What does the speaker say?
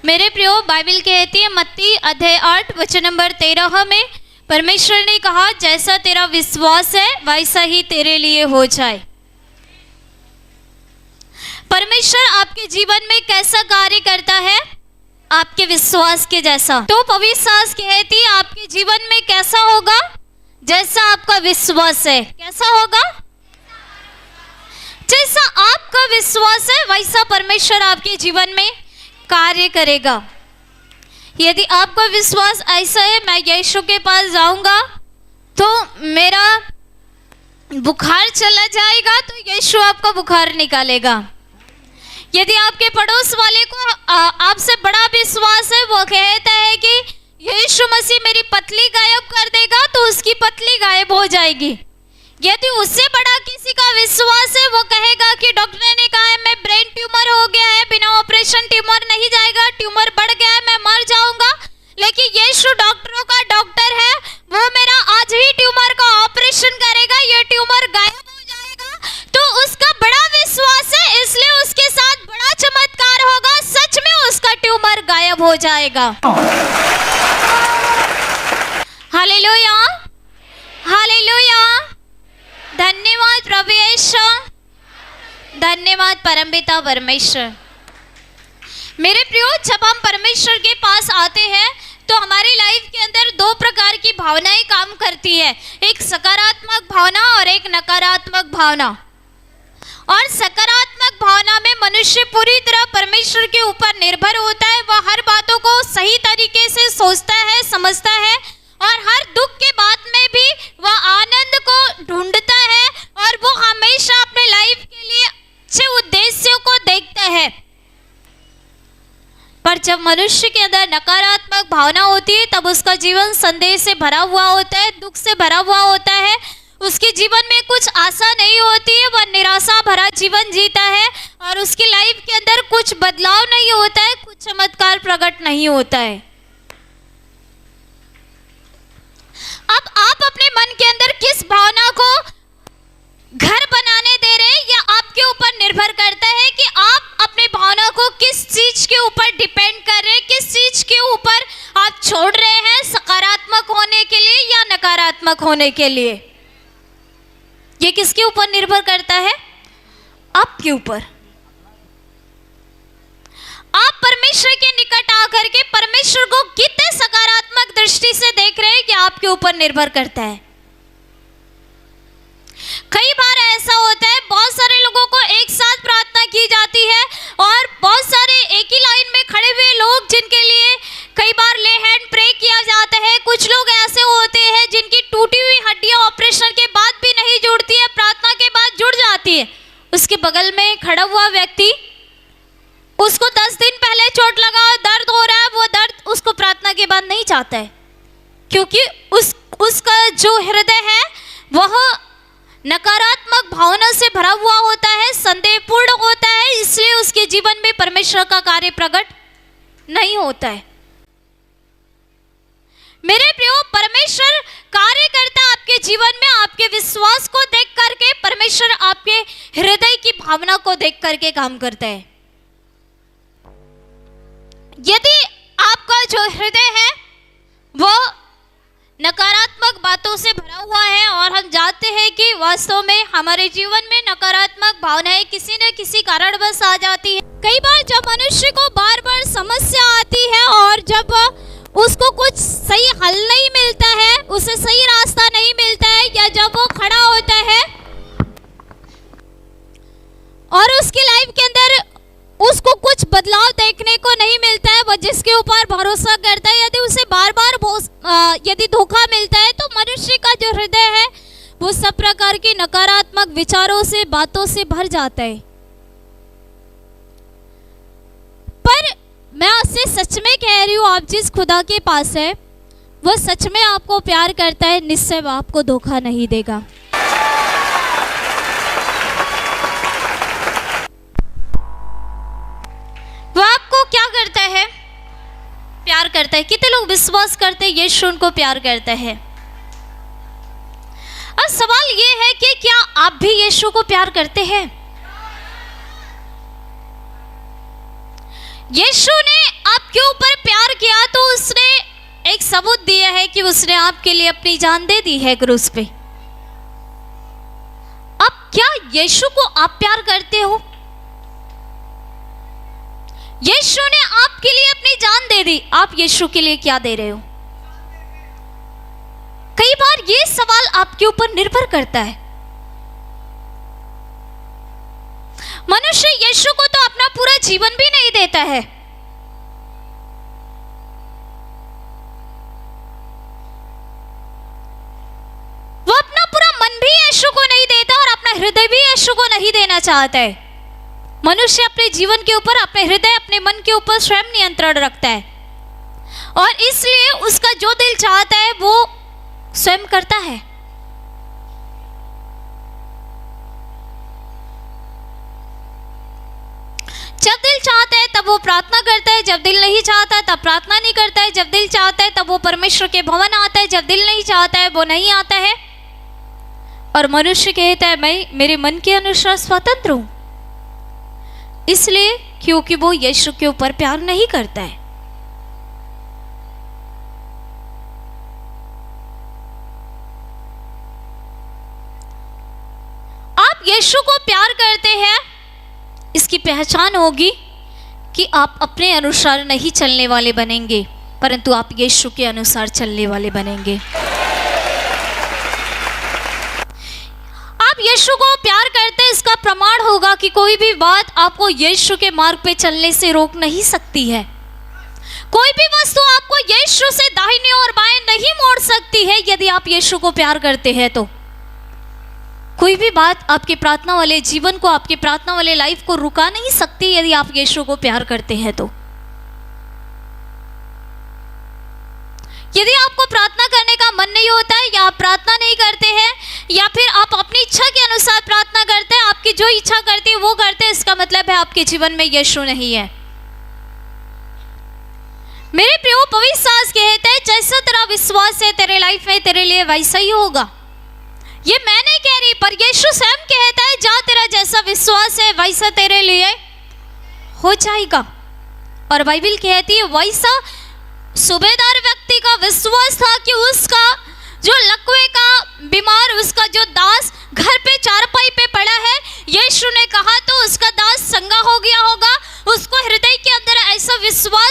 मेरे प्रियो, बाइबल कहती है मत्ती अध्याय 8 वचन नंबर 13 में परमेश्वर ने कहा, जैसा तेरा विश्वास है वैसा ही तेरे लिए हो जाए। परमेश्वर आपके जीवन में कैसा कार्य करता है? आपके विश्वास के जैसा। तो पवित्र शास्त्र कहती है आपके जीवन में कैसा होगा? जैसा आपका विश्वास है। कैसा होगा? जैसा आपका विश्वास है वैसा परमेश्वर आपके जीवन में कार्य करेगा। यदि आपका विश्वास ऐसा है, मैं यीशु के पास जाऊंगा तो मेरा बुखार चला जाएगा, तो यीशु आपका बुखार निकालेगा। यदि आपके पड़ोस वाले को आपसे बड़ा विश्वास है, वो कहता है कि यीशु मसीह मेरी पतली गायब कर देगा, तो उसकी पतली गायब हो जाएगी। यदि उससे बड़ा किसी का विश्वास है, वो कहेगा कि डॉक्टर ने कहा है मैं ब्रेन ट्यूमर हो गया है, बिना ऑपरेशन ट्यूमर नहीं जाएगा, ट्यूमर बढ़ गया है, मैं मर जाऊंगा। लेकिन यीशु डॉक्टरों का डॉक्टर है, वो मेरा आज ही ट्यूमर का ऑपरेशन करेगा, ये ट्यूमर गायब हो जाएगा। तो उसका बड़ा विश्वास है, इसलिए उसके साथ बड़ा चमत्कार होगा, सच में उसका ट्यूमर गायब हो जाएगा। Hallelujah, hallelujah. धन्यवाद प्रभु यीशु, धन्यवाद परमपिता परमेश्वर। मेरे प्रियो, जब हम परमेश्वर के पास आते हैं तो हमारी लाइफ के अंदर दो प्रकार की भावनाएं काम करती है, एक सकारात्मक भावना और एक नकारात्मक भावना। और सकारात्मक भावना में मनुष्य पूरी तरह परमेश्वर के ऊपर निर्भर होता है। वह हर बातों को सही तरीके से सोचता है, समझता है, और हर दुख के बाद में भी वह आनंद को ढूंढता है, और वो हमेशा अपने लाइफ के लिए अच्छे उद्देश्यों को देखता है। पर जब मनुष्य के अंदर नकारात्मक भावना होती है, तब उसका जीवन संदेह से भरा हुआ होता है, दुख से भरा हुआ होता है। उसके जीवन में कुछ आशा नहीं होती है, वह निराशा भरा जीवन जीता है, और उसकी लाइफ के अंदर कुछ बदलाव नहीं होता है, कुछ चमत्कार प्रकट नहीं होता है। अब आप अपने मन के अंदर किस भावना को घर बनाने दे रहे हैं, या आपके ऊपर निर्भर करता है कि आप अपने भावना को किस चीज के ऊपर डिपेंड कर रहे हैं, किस चीज के ऊपर आप छोड़ रहे हैं, सकारात्मक होने के लिए या नकारात्मक होने के लिए। ये किसके ऊपर निर्भर करता है? आपके ऊपर। आप परमेश्वर के निकट आकर के परमेश्वर को कितने सकारात्मक दृष्टि से देख रहे हैं, कि आपके ऊपर निर्भर करता है। कई बार ऐसा होता है, बहुत सारे लोगों को एक साथ प्रार्थना की जाती है, और बहुत सारे एक ही लाइन में खड़े हुए लोग जिनके लिए कई बार ले हैंड प्रे किया जाता है। कुछ लोग ऐसे होते हैं जिनकी टूटी हुई हड्डियां ऑपरेशन के बाद भी नहीं जुड़ती है, प्रार्थना के बाद जुड़ जाती है। उसके बगल में खड़ा हुआ व्यक्ति, उसको 10 दिन पहले चोट लगा और दर्द हो रहा है, वो दर्द उसको प्रार्थना के बाद नहीं चाहता है, क्योंकि उसका जो हृदय है वह नकारात्मक भावना से भरा हुआ होता है, संदेहपूर्ण होता है, इसलिए उसके जीवन में परमेश्वर का कार्य प्रकट नहीं होता है। मेरे प्रियो, परमेश्वर कार्य करता है आपके जीवन में आपके विश्वास को देख करके। परमेश्वर आपके हृदय की भावना को देख करके काम करता है। यदि आपका जो हृदय है वो नकारात्मक बातों से भरा हुआ है, और हम जानते हैं कि वास्तव में हमारे जीवन में नकारात्मक भावनाएं किसी न किसी कारणवश आ जाती है। कई बार जब मनुष्य को बार बार समस्या आती है, और जब उसको कुछ सही हल नहीं मिलता है, उसे सही रास्ता नहीं मिलता है, या जब वो खड़ा होता है और उसकी लाइफ के अंदर उसको कुछ बदलाव देखने को नहीं मिलता है, वह जिसके ऊपर भरोसा करता है, यदि उसे बार बार यदि धोखा मिलता है, तो मनुष्य का जो हृदय है वो सब प्रकार के नकारात्मक विचारों से, बातों से भर जाता है। पर मैं आपसे सच में कह रही हूँ, आप जिस खुदा के पास है वो सच में आपको प्यार करता है, निश्चय वो आपको धोखा नहीं देगा। वो आपको क्या करता है? प्यार करता है। कितने लोग विश्वास करते हैं यीशु उनको प्यार करता है? अब सवाल ये है कि क्या आप भी यीशु को प्यार करते हैं? यीशु ने आपके कि उसने आपके लिए अपनी जान दे दी है क्रूस पे। अब क्या यीशु को आप प्यार करते हो? यीशु ने आपके लिए अपनी जान दे दी, आप यीशु के लिए क्या दे रहे हो? कई बार ये सवाल आपके ऊपर निर्भर करता है। मनुष्य यीशु को तो अपना पूरा जीवन भी नहीं देता है। वो अपना पूरा मन भी यीशु को नहीं देता और अपना हृदय भी यीशु को नहीं देना चाहता है। मनुष्य अपने जीवन के ऊपर, अपने हृदय, अपने मन के ऊपर स्वयं नियंत्रण रखता है और इसलिए उसका जो दिल चाहता है वो स्वयं करता है। जब दिल चाहता है तब वो प्रार्थना करता है, जब दिल नहीं चाहता तब प्रार्थना नहीं करता है। जब दिल चाहता है तब वो परमेश्वर के भवन आता है, जब दिल नहीं चाहता है वो नहीं आता है। और मनुष्य कहता है मैं मेरे मन के अनुसार स्वतंत्र हूं, इसलिए क्योंकि वो यीशु के ऊपर प्यार नहीं करता है। आप यीशु को प्यार करते हैं, इसकी पहचान होगी कि आप अपने अनुसार नहीं चलने वाले बनेंगे, परंतु आप यीशु के अनुसार चलने वाले बनेंगे। आप यीशु को प्यार करते हैं, इसका प्रमाण होगा कि कोई भी बात आपको यीशु के मार्ग पे चलने से रोक नहीं सकती है। कोई भी वस्तु आपको यीशु से दाहिने और बाएं नहीं मोड़ सकती है। यदि आप यीशु को प्यार करते हैं तो कोई भी बात आपके प्रार्थना वाले जीवन को, आपके प्रार्थना वाले लाइफ को रुका नहीं सकती। यदि आप यीशु को प्यार करते हैं तो यदि आपको प्रार्थना करने का मन नहीं होता है, या आप प्रार्थना नहीं करते हैं, या फिर आप अपनी इच्छा के अनुसार प्रार्थना करते हैं, आपकी जो इच्छा करती है वो करते हैं, इसका मतलब है आपके जीवन में यीशु नहीं है। मेरे प्रियो, पवित्र शास्त्र कहते हैं जैसा तेरा विश्वास है तेरे लाइफ में, तेरे लिए वैसा ही होगा। ये मैं नहीं कह रही, पर यीशु स्वयं कहता है जा तेरा जैसा विश्वास है वैसा तेरे लिए हो जाएगा। और बाइबल कहती है वैसा सूबेदार व्यक्ति का विश्वास था कि उसका जो लकवे का बीमार, उसका जो दास घर पे चारपाई पे पड़ा है, यीशु ने कहा तो उसका दास चंगा हो गया होगा। उसको हृदय के अंदर ऐसा विश्वास